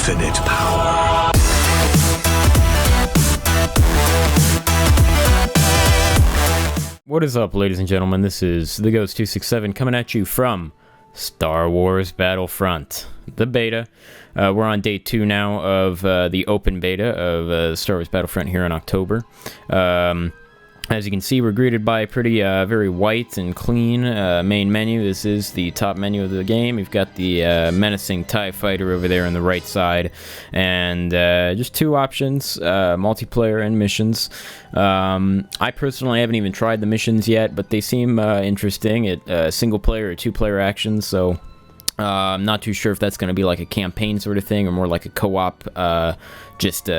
infinite power. What is up, ladies and gentlemen? This is the Ghost 267 coming at you from Star Wars Battlefront, the beta. We're on day 2 now of the open beta of Star Wars Battlefront here in October. As you can see, we're greeted by a pretty very white and clean main menu. This is the top menu of the game. You've got the menacing TIE fighter over there on the right side, and just 2 options, multiplayer and missions. I personally haven't even tried the missions yet, but they seem interesting at single player or 2-player actions, so I'm not too sure if that's going to be like a campaign sort of thing or more like a co-op, just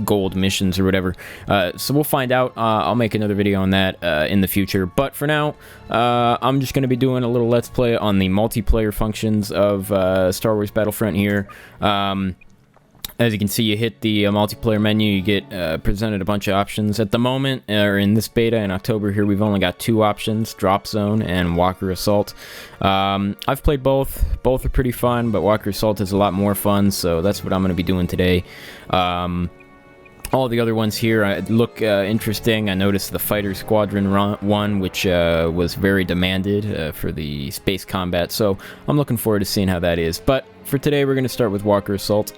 gold missions or whatever. So we'll find out. I'll make another video on that in the future. But for now, I'm just going to be doing a little Let's Play on the multiplayer functions of Star Wars Battlefront here. As you can see, you hit the multiplayer menu, you get presented a bunch of options. At the moment, or in this beta in October here, we've only got 2 options, Drop Zone and Walker Assault. I've played both. Both are pretty fun, but Walker Assault is a lot more fun, so that's what I'm going to be doing today. All the other ones here look interesting. I noticed the Fighter Squadron one, which was very demanded for the space combat, so I'm looking forward to seeing how that is. But for today, we're going to start with Walker Assault.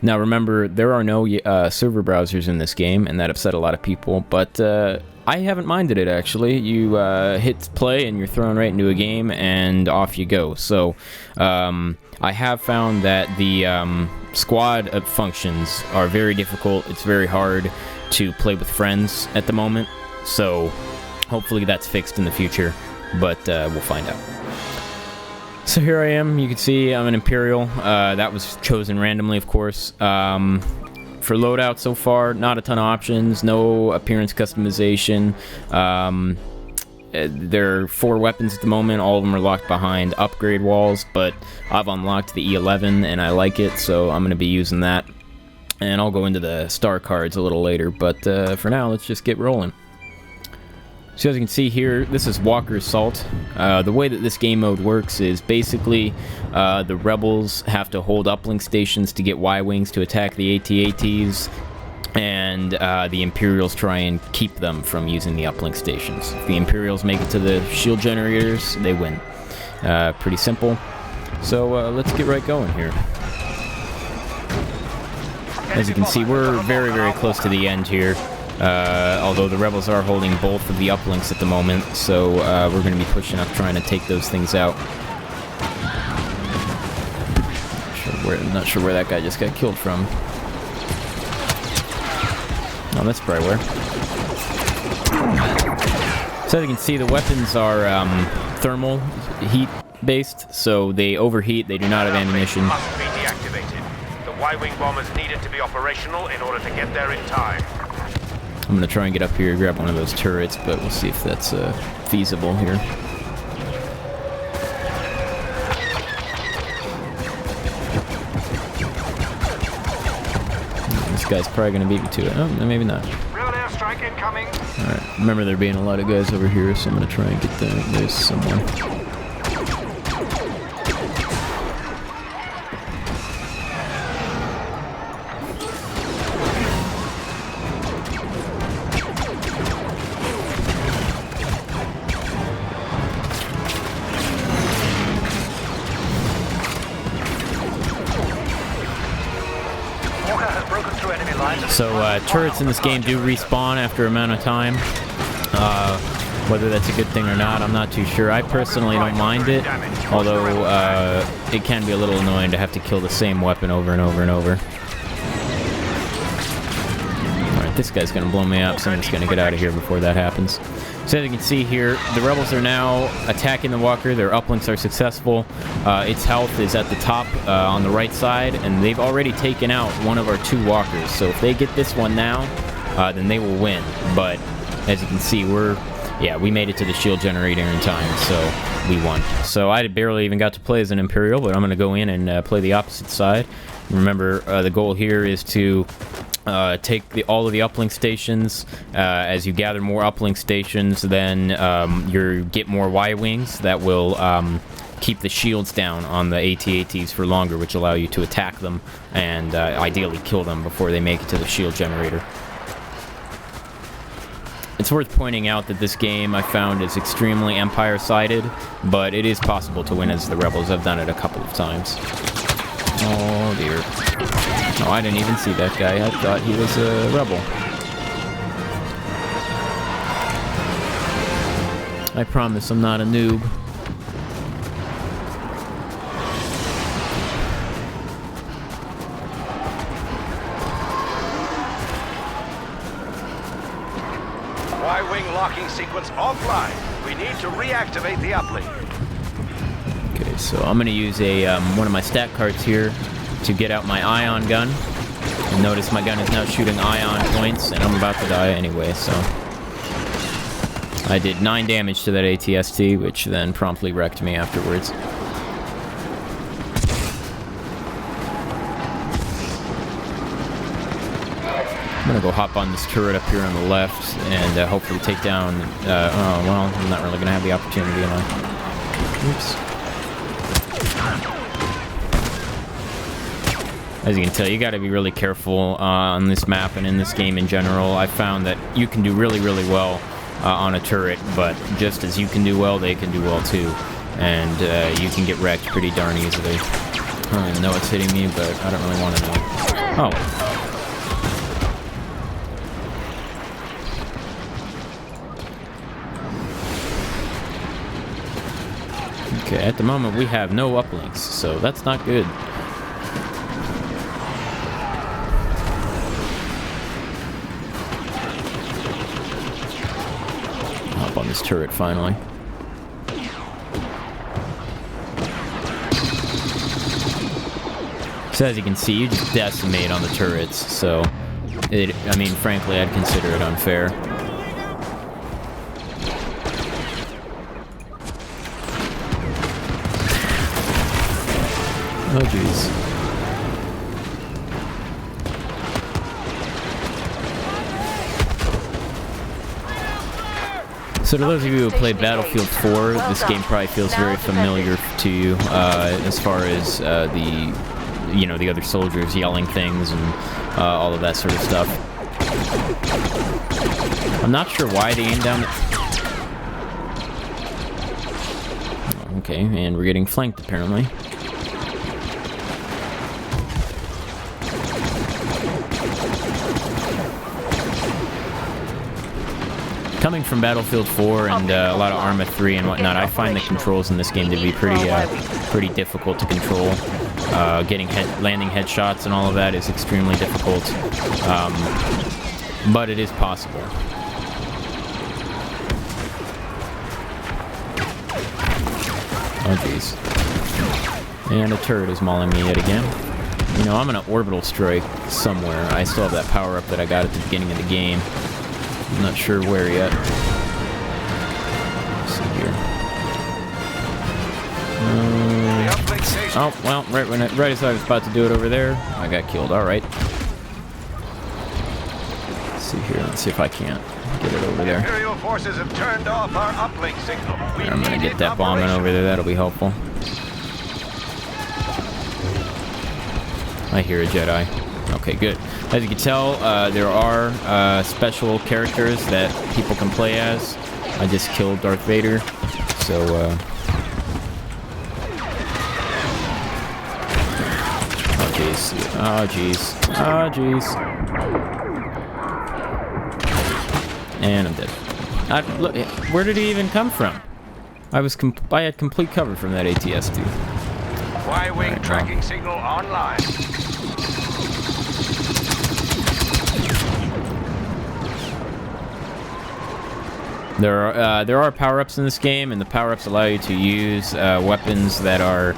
Now remember, there are no server browsers in this game, and that upset a lot of people, but I haven't minded it actually. You hit play and you're thrown right into a game, and off you go. So I have found that the squad functions are very difficult. It's very hard to play with friends at the moment, so hopefully that's fixed in the future, but we'll find out. So here I am. You can see I'm an Imperial. That was chosen randomly, of course. For loadout so far, not a ton of options. No appearance customization. There are 4 weapons at the moment. All of them are locked behind upgrade walls, but I've unlocked the E11 and I like it, so I'm going to be using that. And I'll go into the star cards a little later, but for now, let's just get rolling. So as you can see here, this is Walker Assault. The way that this game mode works is basically the rebels have to hold uplink stations to get Y-wings to attack the AT-ATs, and the Imperials try and keep them from using the uplink stations. If the Imperials make it to the shield generators, they win. Pretty simple. So let's get right going here. As you can see, we're very, very close to the end here. Although the rebels are holding both of the uplinks at the moment, so we're going to be pushing up trying to take those things out. Not sure where that guy just got killed from. Oh, that's probably where. So as you can see, the weapons are thermal heat based, so they overheat, they do not have ammunition. Must be deactivated. The Y-wing bombers needed to be operational in order to get there in time. I'm going to try and get up here and grab one of those turrets, but we'll see if that's feasible here. This guy's probably going to beat me to it. Oh, no, maybe not. Real airstrike incoming. Alright, remember there being a lot of guys over here, so I'm going to try and get there. There's someone. So turrets in this game do respawn after a amount of time. Whether that's a good thing or not, I'm not too sure. I personally don't mind it, although it can be a little annoying to have to kill the same weapon over and over and over. Alright, this guy's going to blow me up, so I'm just going to get out of here before that happens. So as you can see here, the rebels are now attacking the walker. Their uplinks are successful. Its health is at the top on the right side, and they've already taken out one of our 2 walkers. So if they get this one now, then they will win. But as you can see, we made it to the shield generator in time, so we won. So I barely even got to play as an Imperial, but I'm going to go in and play the opposite side. Remember, the goal here is to take all of the uplink stations. As you gather more uplink stations, then you get more Y-wings that will keep the shields down on the AT-ATs for longer, which allow you to attack them and ideally kill them before they make it to the shield generator. It's worth pointing out that this game I found is extremely Empire-sided, but it is possible to win as the Rebels. I've done it a couple of times. Oh dear. Oh, I didn't even see that guy. I thought he was a Rebel. I promise I'm not a noob. Y-wing locking sequence offline. We need to reactivate the uplink. Okay, so I'm gonna use a one of my stat cards here to get out my ion gun. And notice my gun is now shooting ion points, and I'm about to die anyway, so... I did 9 damage to that AT-ST, which then promptly wrecked me afterwards. I'm gonna go hop on this turret up here on the left and hopefully take down... oh, well, I'm not really gonna have the opportunity, am I? Oops. As you can tell, you gotta be really careful on this map and in this game in general. I found that you can do really, really well on a turret, but just as you can do well, they can do well too. And you can get wrecked pretty darn easily. I don't even know what's hitting me, but I don't really want to know. Oh. Okay, at the moment we have no uplinks, so that's not good. On this turret finally. So as you can see, you just decimate on the turrets, so I mean, frankly, I'd consider it unfair. Oh jeez. So to those of you who played Battlefield 4, this game probably feels very familiar to you as far as the other soldiers yelling things and all of that sort of stuff. I'm not sure why they aim down. Okay, and we're getting flanked apparently. Coming from Battlefield 4 and a lot of Arma 3 and whatnot, I find the controls in this game to be pretty difficult to control. Landing headshots and all of that is extremely difficult, but it is possible. Oh jeez. And a turret is mauling me yet again. You know, I'm gonna orbital strike somewhere. I still have that power-up that I got at the beginning of the game. I'm not sure where yet. Let's see here. Oh, well, right as I was about to do it over there, I got killed. All right. Let's see here. Let's see if I can't get it over there. Imperial forces have turned off our uplink signal. I'm gonna get that bombing over there. That'll be helpful. I hear a Jedi. Okay, good. As you can tell, there are special characters that people can play as. I just killed Darth Vader, so oh jeez, oh jeez, oh jeez, and I'm dead. Look, where did he even come from? I had complete cover from that AT-ST. Y-wing tracking signal online. There are power-ups in this game, and the power-ups allow you to use weapons that are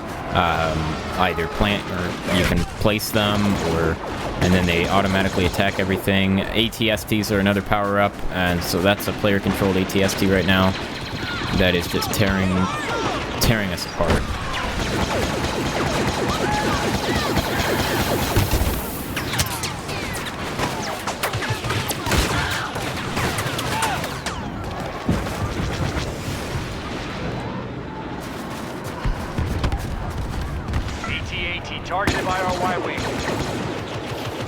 either plant or you can place them, and then they automatically attack everything. AT-STs are another power-up, and so that's a player-controlled AT-ST right now that is just tearing us apart.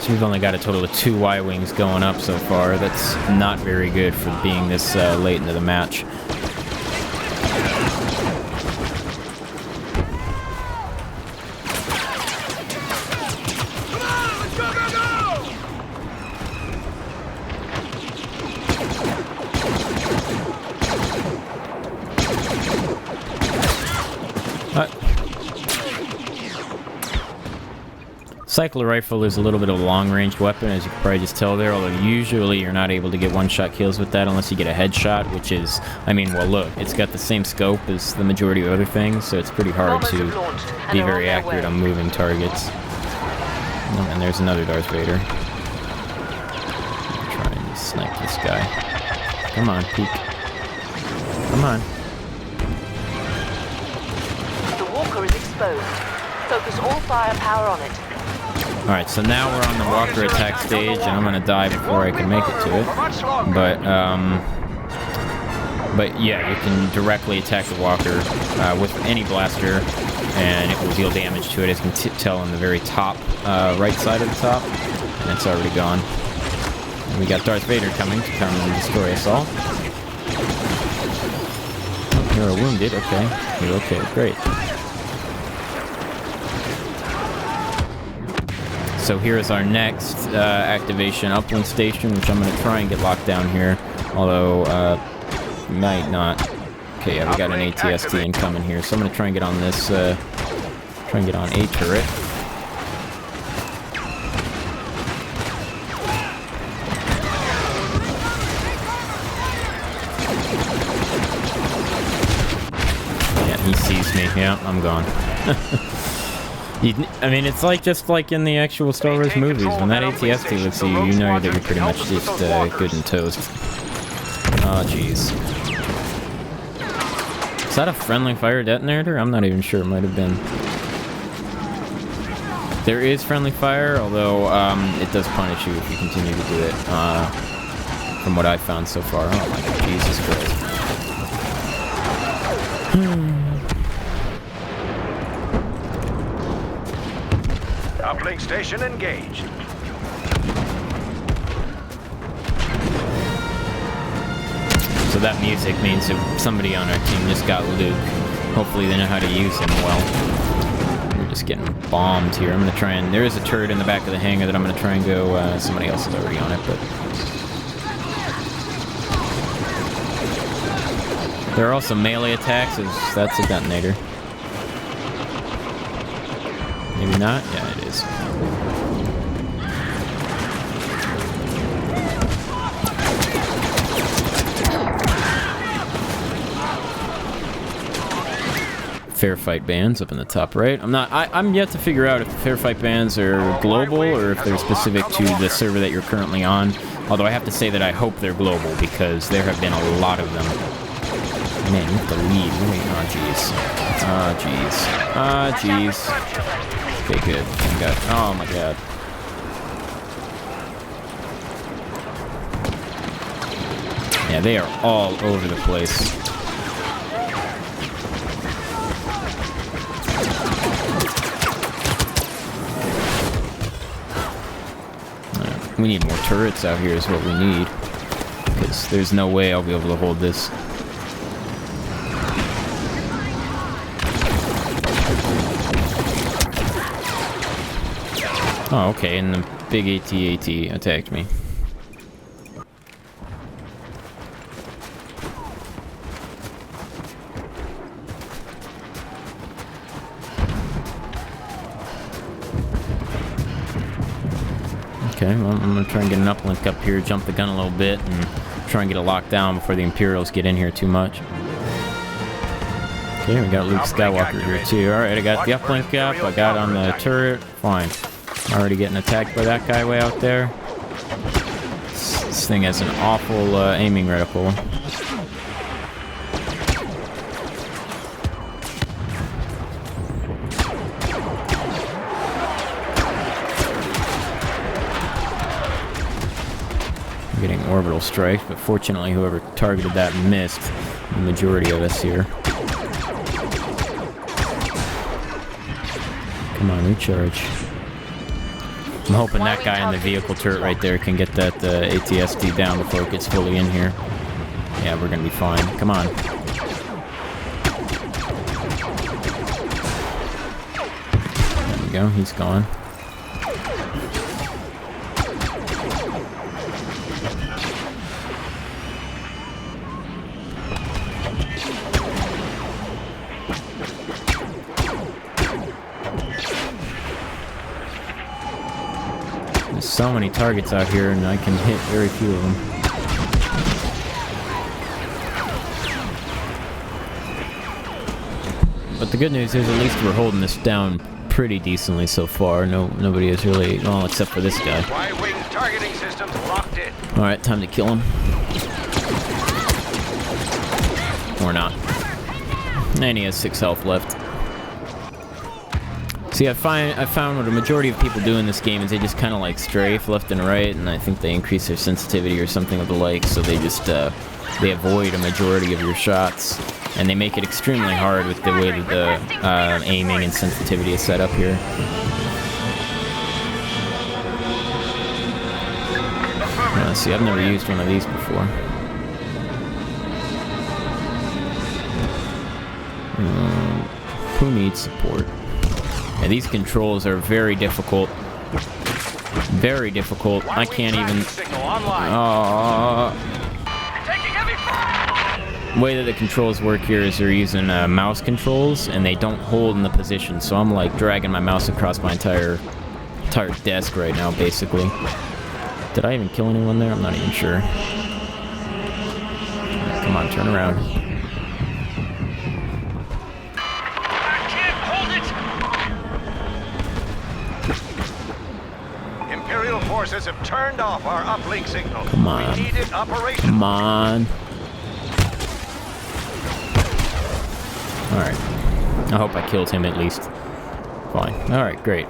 So we've only got a total of 2 Y-Wings going up so far. That's not very good for being this late into the match. Cycler rifle is a little bit of a long-range weapon, as you can probably just tell there, although usually you're not able to get one-shot kills with that unless you get a headshot, which is, I mean, well look, it's got the same scope as the majority of other things, so it's pretty hard to be very accurate on moving targets. Oh, and there's another Darth Vader. Try and snipe this guy. Come on, peek. Come on. The walker is exposed. Focus all firepower on it. Alright, so now we're on the walker attack stage, and I'm gonna die before I can make it to it. But yeah, you can directly attack the walker with any blaster, and it will deal damage to it, as you can tell on the very top, right side of the top, and it's already gone. And we got Darth Vader coming to come and destroy us all. You're wounded, okay. You're okay, great. So here is our next activation, uplink station, which I'm going to try and get locked down here, although might not. Okay, yeah, we got an ATST incoming here, so I'm going to try and get on this, try and get on a turret. Yeah, he sees me. Yeah, I'm gone. I mean, it's like just like in the actual Star Wars movies. When that ATST looks at you, you know that you're pretty much just good and toast. Oh, jeez. Is that a friendly fire detonator? I'm not even sure. It might have been. There is friendly fire, although it does punish you if you continue to do it. From what I've found so far. Oh my God, Jesus Christ. Uplink station engaged. So that music means that somebody on our team just got Luke. Hopefully they know how to use him well. We're just getting bombed here. I'm going to try and... There is a turret in the back of the hangar that I'm going to try and go... somebody else is already on it, but... There are also melee attacks, as that's a detonator. Maybe not? Yeah, it is. Fair fight bans up in the top right. I'm yet to figure out if the fair fight bans are global or if they're specific to the server that you're currently on. Although I have to say that I hope they're global because there have been a lot of them. Man, you have to leave. Oh, jeez. Oh, jeez. Oh, jeez. Okay, good. Thank God. Oh, my God. Yeah, they are all over the place. We need more turrets out here is what we need. Because there's no way I'll be able to hold this. Oh, okay, and the big AT-AT attacked me. Okay, well, I'm gonna try and get an uplink up here, jump the gun a little bit, and try and get a lockdown before the Imperials get in here too much. Okay, we got Luke Skywalker here too. Alright, I got the uplink up, I got on the turret, fine. Already getting attacked by that guy way out there. This thing has an awful aiming reticle. I'm getting orbital strikes, but fortunately whoever targeted that missed. The majority of us here. Come on, recharge. I'm hoping that guy in the vehicle turret right there can get that ATST down before it gets fully in here. Yeah, we're gonna be fine. Come on. There we go, he's gone. There's so many targets out here, and I can hit very few of them. But the good news is at least we're holding this down pretty decently so far. Nobody is really, well, except for this guy. Y-wing targeting systems locked in. Alright, time to kill him. Or not. And he has 6 health left. See, I found what a majority of people do in this game is they just kind of like strafe left and right, and I think they increase their sensitivity or something of the like, so they just, they avoid a majority of your shots, and they make it extremely hard with the way that the aiming and sensitivity is set up here. See, I've never used one of these before. Who needs support? Yeah, these controls are very difficult. Very difficult. I can't even... The way that the controls work here is they're using mouse controls, and they don't hold in the position, so I'm like dragging my mouse across my entire desk right now, basically. Did I even kill anyone there? I'm not even sure. Right, come on, turn around. Imperial forces have turned off our uplink signal. Come on. We need it operational. Come on. Alright. I hope I killed him at least. Fine. Alright, great.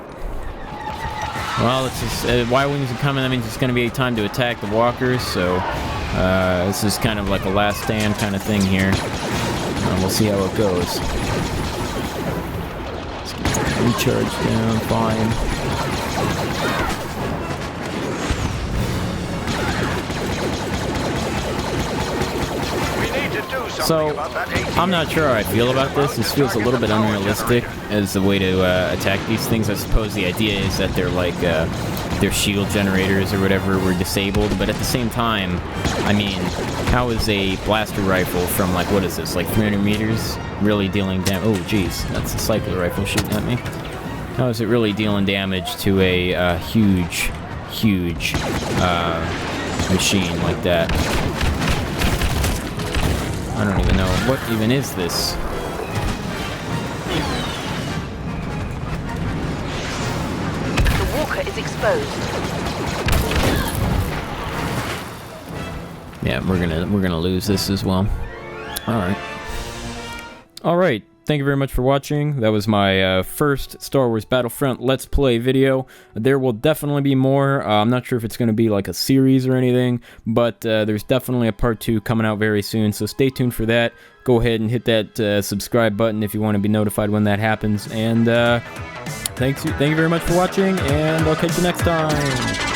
Well, it's just, Y-wings are coming, that means it's going to be time to attack the walkers, so this is kind of like a last stand kind of thing here. We'll see how it goes. Let's get recharge down, fine. So, I'm not sure how I feel about this. This feels a little bit unrealistic as a way to attack these things. I suppose the idea is that they're like, their shield generators or whatever were disabled, but at the same time, I mean, how is a blaster rifle from like, what is this, like 300 meters really dealing damage? Oh, geez, that's a cycler rifle shooting at me. How is it really dealing damage to a huge machine like that? I don't even know. What even is this? The walker is exposed. Yeah, we're gonna lose this as well. All right. Thank you very much for watching. That was my first Star Wars Battlefront Let's Play video. There will definitely be more. I'm not sure if it's going to be like a series or anything, but there's definitely a part 2 coming out very soon, so stay tuned for that. Go ahead and hit that subscribe button if you want to be notified when that happens. And thank you very much for watching, and I'll catch you next time.